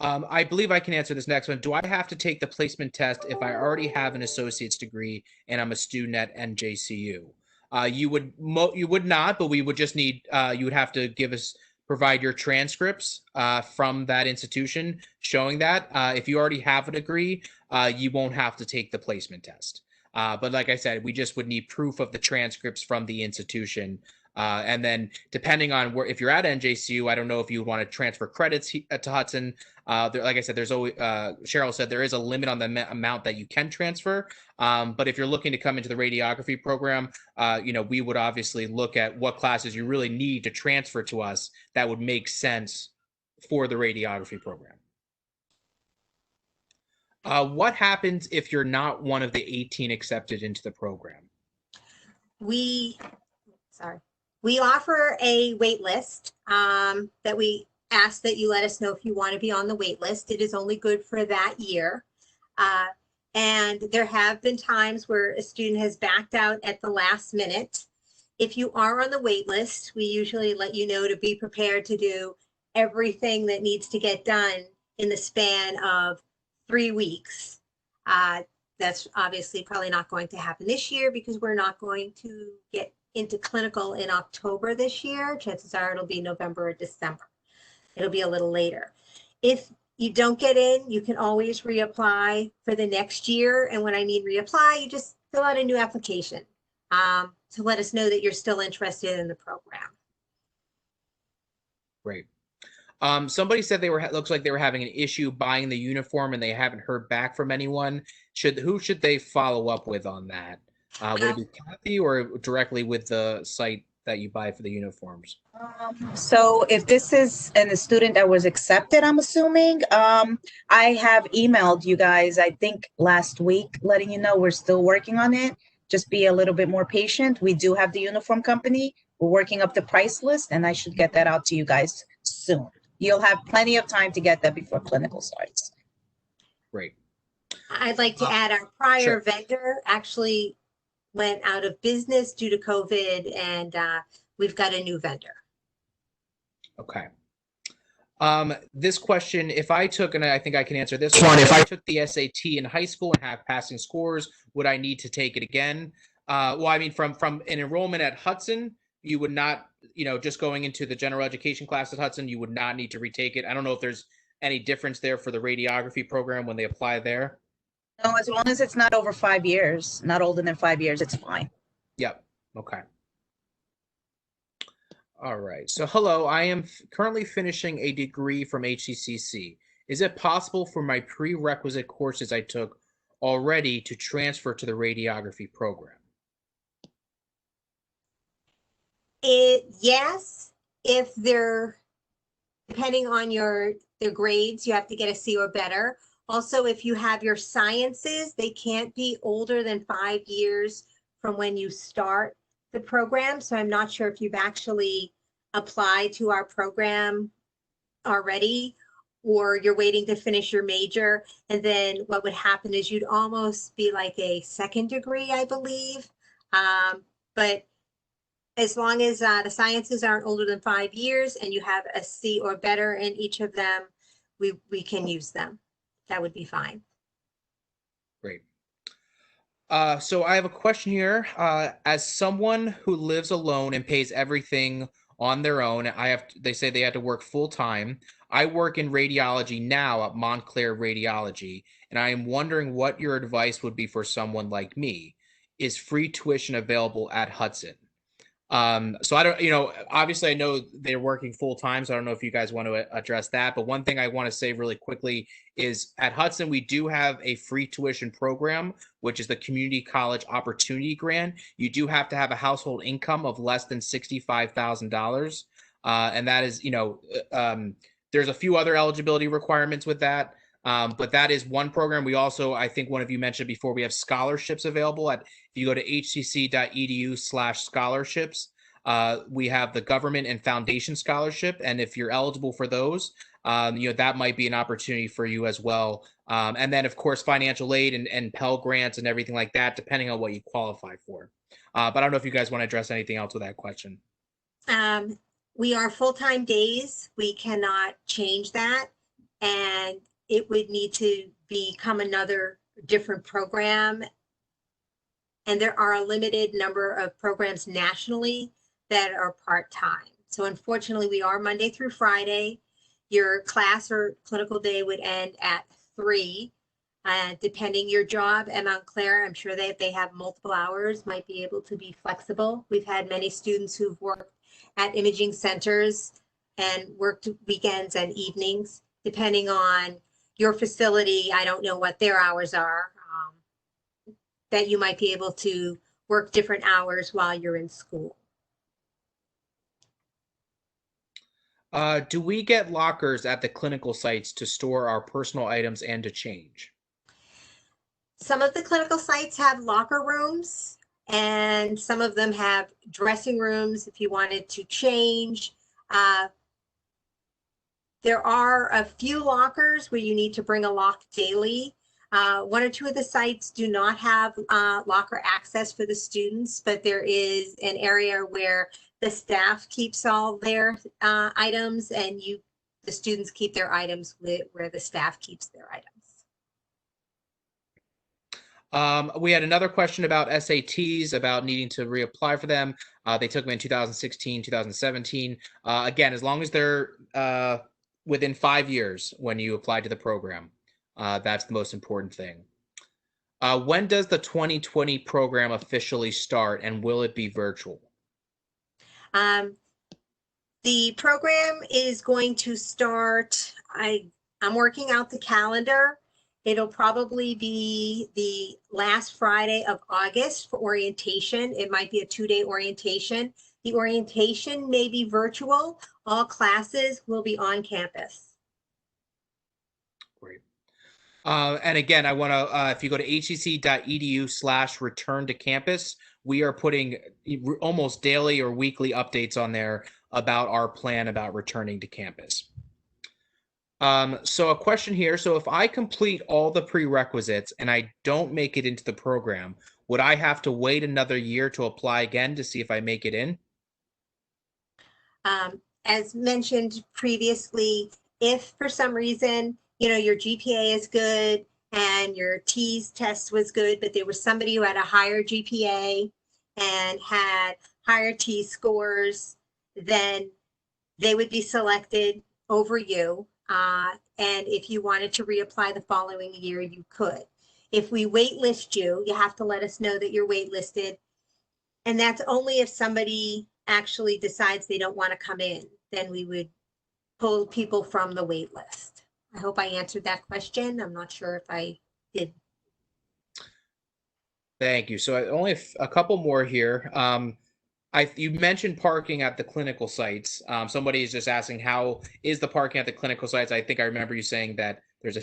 I believe I can answer this next one. Do I have to take the placement test if I already have an associate's degree and I'm a student at NJCU? You would not, but we would just need, you would have to provide your transcripts from that institution showing that. If you already have a degree, you won't have to take the placement test. But like I said, we just would need proof of the transcripts from the institution. And then depending on if you're at NJCU, I don't know if you would want to transfer credits to Hudson. Like I said, there's always, Cheryl said there is a limit on the amount that you can transfer. But if you're looking to come into the radiography program, we would obviously look at what classes you really need to transfer to us that would make sense for the radiography program. What happens if you're not one of the 18 accepted into the program? We offer a wait list that we ask that you let us know if you want to be on the wait list. It is only good for that year. And there have been times where a student has backed out at the last minute. If you are on the wait list, we usually let you know to be prepared to do everything that needs to get done in the span of 3 weeks. That's obviously probably not going to happen this year because we're not going to get into clinical in October this year. Chances are it'll be November or December. It'll be a little later. If you don't get in, you can always reapply for the next year. And when I mean reapply, you just fill out a new application to let us know that you're still interested in the program. Great. Somebody said looks like they were having an issue buying the uniform and they haven't heard back from anyone. Who should they follow up with on that? Would it be Kathy or directly with the site that you buy for the uniforms? So if this is a student that was accepted, I'm assuming, I have emailed you guys, I think last week, letting you know we're still working on it. Just be a little bit more patient. We do have the uniform company. We're working up the price list and I should get that out to you guys soon. You'll have plenty of time to get that before clinical starts. Great. I'd like to add our prior Sure. vendor actually went out of business due to COVID, and we've got a new vendor. Okay. This question, if I took, and I think I can answer this one, if I took the SAT in high school and have passing scores, would I need to take it again? Well, I mean, from an enrollment at Hudson, you would not, just going into the general education class at Hudson, you would not need to retake it. I don't know if there's any difference there for the radiography program when they apply there. No, as long as it's not over 5 years, not older than 5 years, it's fine. Yep. Okay. All right. So, hello, I am currently finishing a degree from HCCC. Is it possible for my prerequisite courses I took already to transfer to the radiography program? Yes, if they're, depending on their grades, you have to get a C or better. Also, if you have your sciences, they can't be older than 5 years from when you start the program. So I'm not sure if you've actually applied to our program already, or you're waiting to finish your major. And then what would happen is you'd almost be like a second degree, I believe. But as long as the sciences aren't older than 5 years and you have a C or better in each of them, we can use them. That would be fine. Great. So I have a question here. As someone who lives alone and pays everything on their own, they say they had to work full time. I work in radiology now at Montclair Radiology, and I am wondering what your advice would be for someone like me. Is free tuition available at Hudson? So I don't, obviously I know they're working full time, so I don't know if you guys want to address that. But one thing I want to say really quickly is at Hudson, we do have a free tuition program, which is the Community College Opportunity Grant. You do have to have a household income of less than $65,000. And that is, there's a few other eligibility requirements with that. But that is one program. We also, I think one of you mentioned before, we have scholarships available if you go to hcc.edu/scholarships, we have the government and foundation scholarship. And if you're eligible for those, that might be an opportunity for you as well. And then of course, financial aid and Pell grants and everything like that, depending on what you qualify for. But I don't know if you guys want to address anything else with that question. We are full-time days. We cannot change that. And it would need to become another different program. And there are a limited number of programs nationally that are part-time. So unfortunately, we are Monday through Friday. Your class or clinical day would end at 3. Depending your job at Montclair, I'm sure that if they have multiple hours, might be able to be flexible. We've had many students who've worked at imaging centers and worked weekends and evenings, depending on your facility. I don't know what their hours are, that you might be able to work different hours while you're in school. Do we get lockers at the clinical sites to store our personal items and to change? Some of the clinical sites have locker rooms, and some of them have dressing rooms if you wanted to change. There are a few lockers where you need to bring a lock daily. 1 or 2 of the sites do not have locker access for the students, but there is an area where the staff keeps all their items, and the students keep their items where the staff keeps their items. We had another question about SATs, about needing to reapply for them. They took them in 2016, 2017. Again, as long as they're within 5 years when you apply to the program, that's the most important thing. When does the 2020 program officially start, and will it be virtual? The program is going to start, I'm working out the calendar. It'll probably be the last Friday of August for orientation. It might be a 2-day orientation. The orientation may be virtual. All classes will be on campus. Great. And again, I want to, if you go to hcc.edu/return to campus, we are putting almost daily or weekly updates on there about our plan about returning to campus. So a question here. So if I complete all the prerequisites and I don't make it into the program, would I have to wait another year to apply again to see if I make it in? As mentioned previously, if for some reason, your GPA is good and your TEAS test was good, but there was somebody who had a higher GPA and had higher TEAS scores, then they would be selected over you. And if you wanted to reapply the following year, you could. If we waitlist you, you have to let us know that you're waitlisted. And that's only if somebody actually decides they don't want to come in, then we would pull people from the wait list. I hope I answered that question. I'm not sure if I did. Thank you. So I only have a couple more here. You mentioned parking at the clinical sites. Somebody is just asking, how is the parking at the clinical sites? I think I remember you saying that there's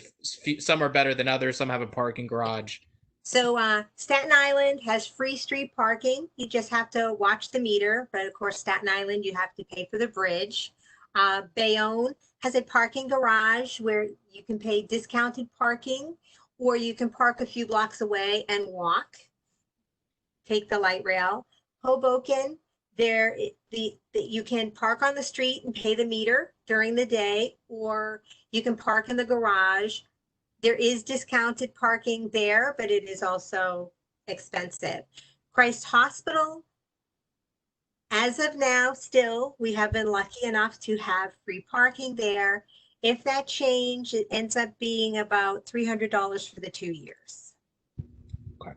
some are better than others. Some have a parking garage. So Staten Island has free street parking. You just have to watch the meter. But of course, Staten Island, you have to pay for the bridge. Bayonne has a parking garage where you can pay discounted parking, or you can park a few blocks away and walk. Take the light rail. Hoboken, you can park on the street and pay the meter during the day, or you can park in the garage. There is discounted parking there, but it is also expensive. Christ Hospital, as of now, still, we have been lucky enough to have free parking there. If that change, it ends up being about $300 for the 2 years. Okay.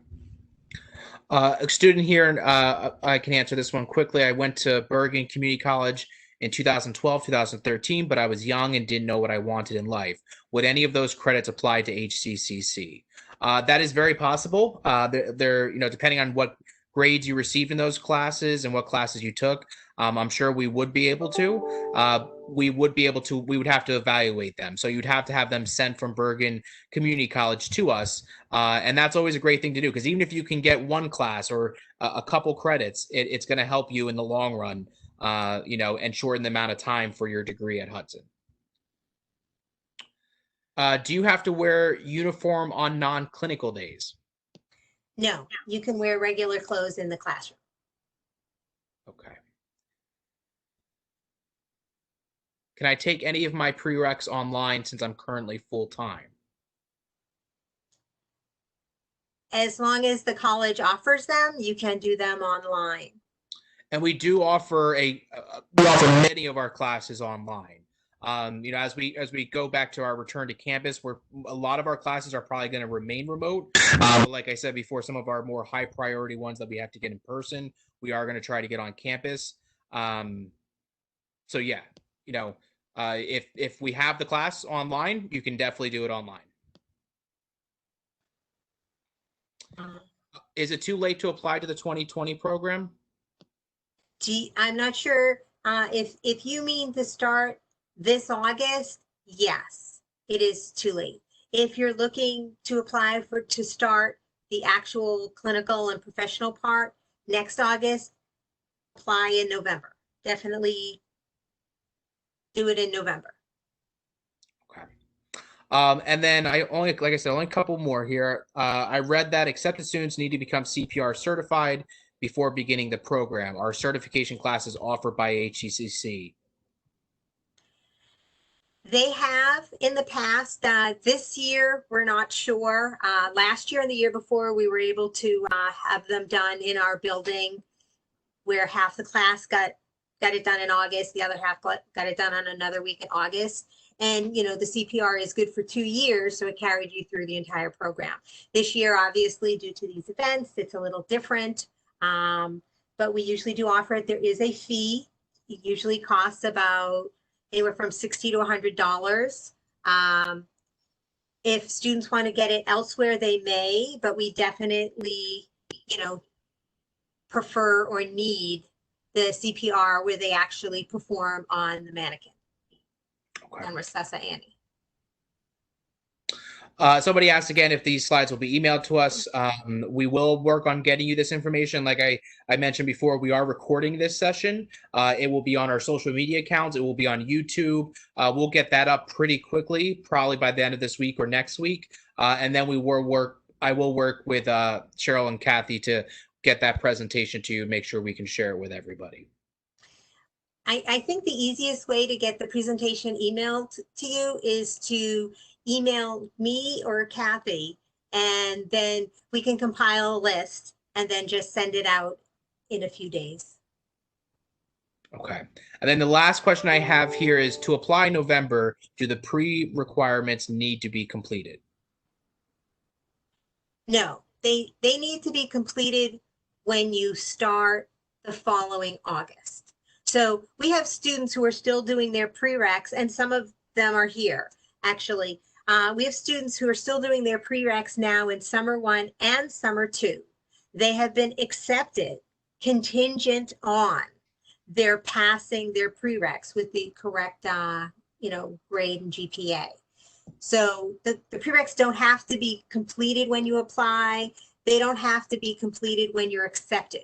A student here, and I can answer this one quickly. I went to Bergen Community College in 2012, 2013, but I was young and didn't know what I wanted in life. Would any of those credits apply to HCCC? That is very possible. They're, depending on what grades you received in those classes and what classes you took, I'm sure we would be able to. We would have to evaluate them. So you'd have to have them sent from Bergen Community College to us. And that's always a great thing to do, because even if you can get one class or a couple credits, it's going to help you in the long run, and shorten the amount of time for your degree at Hudson. Do you have to wear uniform on non-clinical days? No, you can wear regular clothes in the classroom. Okay. Can I take any of my prereqs online since I'm currently full-time? As long as the college offers them, you can do them online. And we do offer many of our classes online. As we go back to our return to campus, a lot of our classes are probably going to remain remote. Like I said before, some of our more high priority ones that we have to get in person, we are going to try to get on campus. So yeah, if we have the class online, you can definitely do it online. Is it too late to apply to the 2020 program? I'm not sure if you mean to start this August, yes, it is too late. If you're looking to apply to start the actual clinical and professional part next August, apply in November. Definitely do it in November. Okay. And then only a couple more here. I read that accepted students need to become CPR certified before beginning the program. Are certification classes offered by HCCC? They have in the past. This year, we're not sure. Last year and the year before, we were able to have them done in our building, where half the class got it done in August, the other half got it done on another week in August. And, the CPR is good for 2 years, so it carried you through the entire program. This year, obviously, due to these events, it's a little different. But we usually do offer it. There is a fee. It usually costs about anywhere from $60 to $100. If students want to get it elsewhere, they may, but we definitely, prefer or need the CPR where they actually perform on the mannequin, Okay. on Recessa Annie. Somebody asked again if these slides will be emailed to us. We will work on getting you this information. Like I mentioned before, we are recording this session. It will be on our social media accounts. It will be on YouTube. We'll get that up pretty quickly, probably by the end of this week or next week. And then I will work with Cheryl and Kathy to get that presentation to you, make sure we can share it with everybody. I think the easiest way to get the presentation emailed to you is to email me or Kathy, and then we can compile a list and then just send it out in a few days. Okay. And then the last question I have here is, to apply in November, do the pre-requirements need to be completed? No, they need to be completed when you start the following August. So we have students who are still doing their prereqs, and some of them are here, actually. We have students who are still doing their prereqs now in summer 1 and summer 2. They have been accepted contingent on their passing their prereqs with the correct, grade and GPA. So the prereqs don't have to be completed when you apply. They don't have to be completed when you're accepted.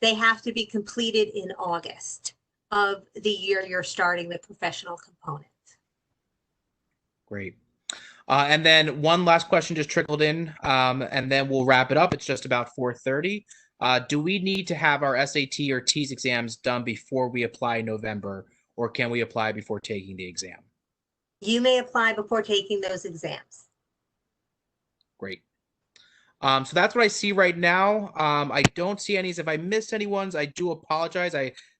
They have to be completed in August of the year you're starting the professional component. Great. And then one last question just trickled in, and then we'll wrap it up. It's just about 4:30. Do we need to have our SAT or TEAS exams done before we apply in November, or can we apply before taking the exam? You may apply before taking those exams. Great. So that's what I see right now. I don't see any. If I missed any ones, I do apologize.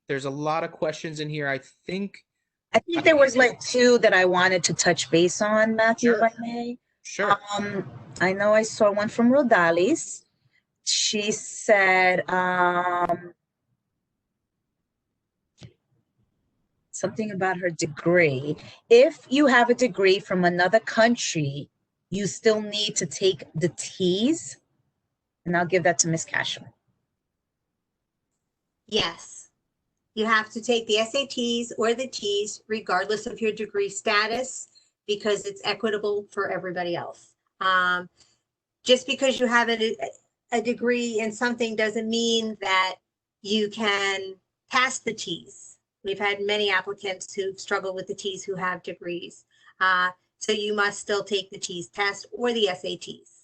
There's a lot of questions in here. I think there was like two that I wanted to touch base on, Matthew, Sure. if I may. Sure. I know I saw one from Rodalis. She said something about her degree. If you have a degree from another country, you still need to take the T's. And I'll give that to Miss Cashel. Yes. You have to take the SATs or the T's regardless of your degree status because it's equitable for everybody else. Just because you have a degree in something doesn't mean that you can pass the T's. We've had many applicants who struggle with the T's who have degrees. So you must still take the T's test or the SATs.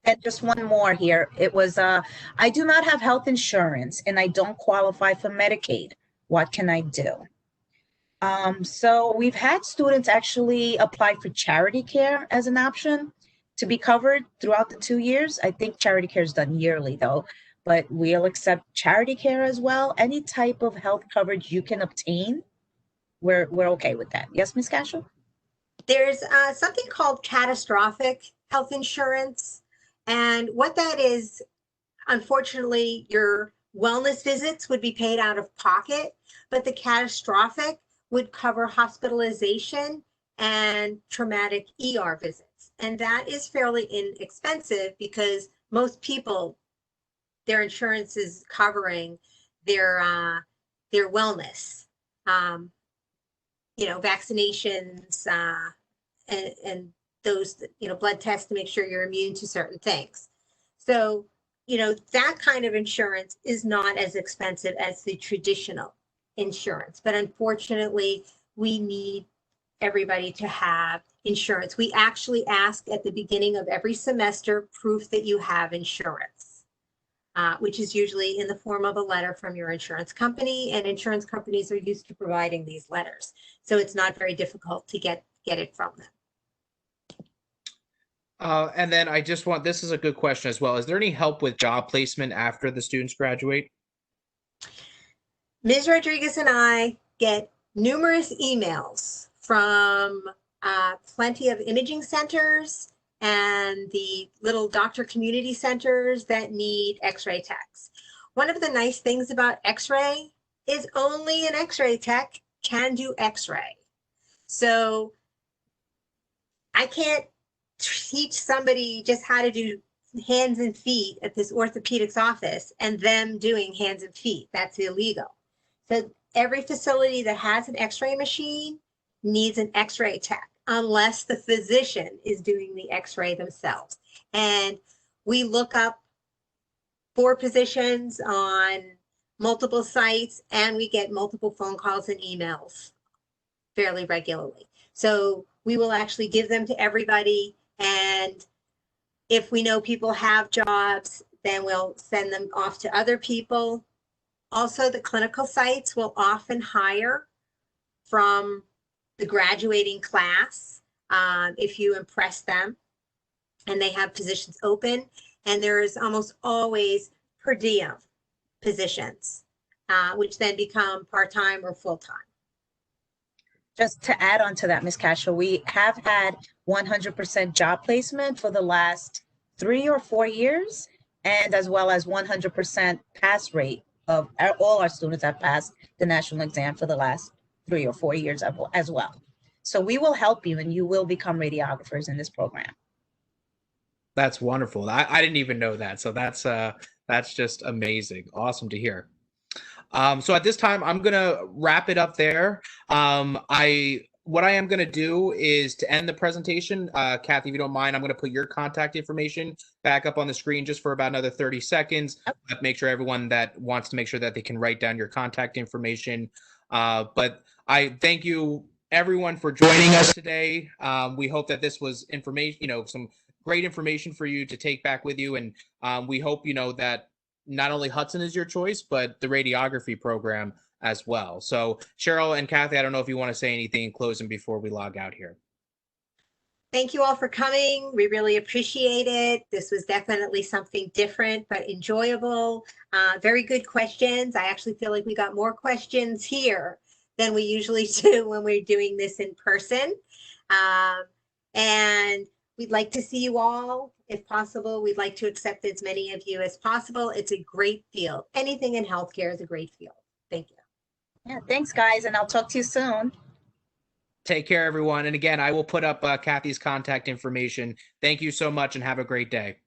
And just one more here. It was, I do not have health insurance and I don't qualify for Medicaid. What can I do? So we've had students actually apply for charity care as an option to be covered throughout the 2 years. I think charity care is done yearly though, but we'll accept charity care as well. Any type of health coverage you can obtain, we're okay with that. Yes, Ms. Cashel? There's something called catastrophic health insurance. And what that is, unfortunately, your wellness visits would be paid out of pocket, but the catastrophic would cover hospitalization and traumatic ER visits. And that is fairly inexpensive because most people, their insurance is covering their wellness, vaccinations and those, blood tests to make sure you're immune to certain things. So, that kind of insurance is not as expensive as the traditional insurance. But unfortunately, we need everybody to have insurance. We actually ask at the beginning of every semester proof that you have insurance, which is usually in the form of a letter from your insurance company. And insurance companies are used to providing these letters. So it's not very difficult to get it from them. And then this is a good question as well. Is there any help with job placement after the students graduate? Ms. Rodriguez and I get numerous emails from plenty of imaging centers and the little doctor community centers that need x-ray techs. One of the nice things about x-ray is only an x-ray tech can do x-ray. So I can't teach somebody just how to do hands and feet at this orthopedics office and them doing hands and feet. That's illegal. So every facility that has an x-ray machine needs an x-ray tech unless the physician is doing the x-ray themselves. And we look up for positions on multiple sites and we get multiple phone calls and emails fairly regularly. So we will actually give them to everybody. And if we know people have jobs, then we'll send them off to other people. Also, the clinical sites will often hire from the graduating class if you impress them and they have positions open. And there is almost always per diem positions, which then become part-time or full-time. Just to add on to that, Ms. Cashel, we have had 100% job placement for the last 3 or 4 years, and as well as 100% pass rate of all our students have passed the national exam for the last 3 or 4 years as well. So we will help you and you will become radiographers in this program. That's wonderful. I didn't even know that. So that's just amazing. Awesome to hear. So at this time, I'm going to wrap it up there. What I am going to do is to end the presentation. Kathy, if you don't mind, I'm going to put your contact information back up on the screen just for about another 30 seconds. Make sure everyone that wants to make sure that they can write down your contact information. But I thank you, everyone, for joining us today. We hope that this was information, some great information for you to take back with you. And we hope, that not only Hudson is your choice, but the radiography program as well. So Cheryl and Kathy, I don't know if you want to say anything in closing before we log out here. Thank you all for coming. We really appreciate it. This was definitely something different but enjoyable. Very good questions. I actually feel like we got more questions here than we usually do when we're doing this in person. And we'd like to see you all, if possible. We'd like to accept as many of you as possible. It's a great field. Anything in healthcare is a great field. Thank you. Yeah, thanks, guys, and I'll talk to you soon. Take care, everyone. And again, I will put up Kathy's contact information. Thank you so much and have a great day.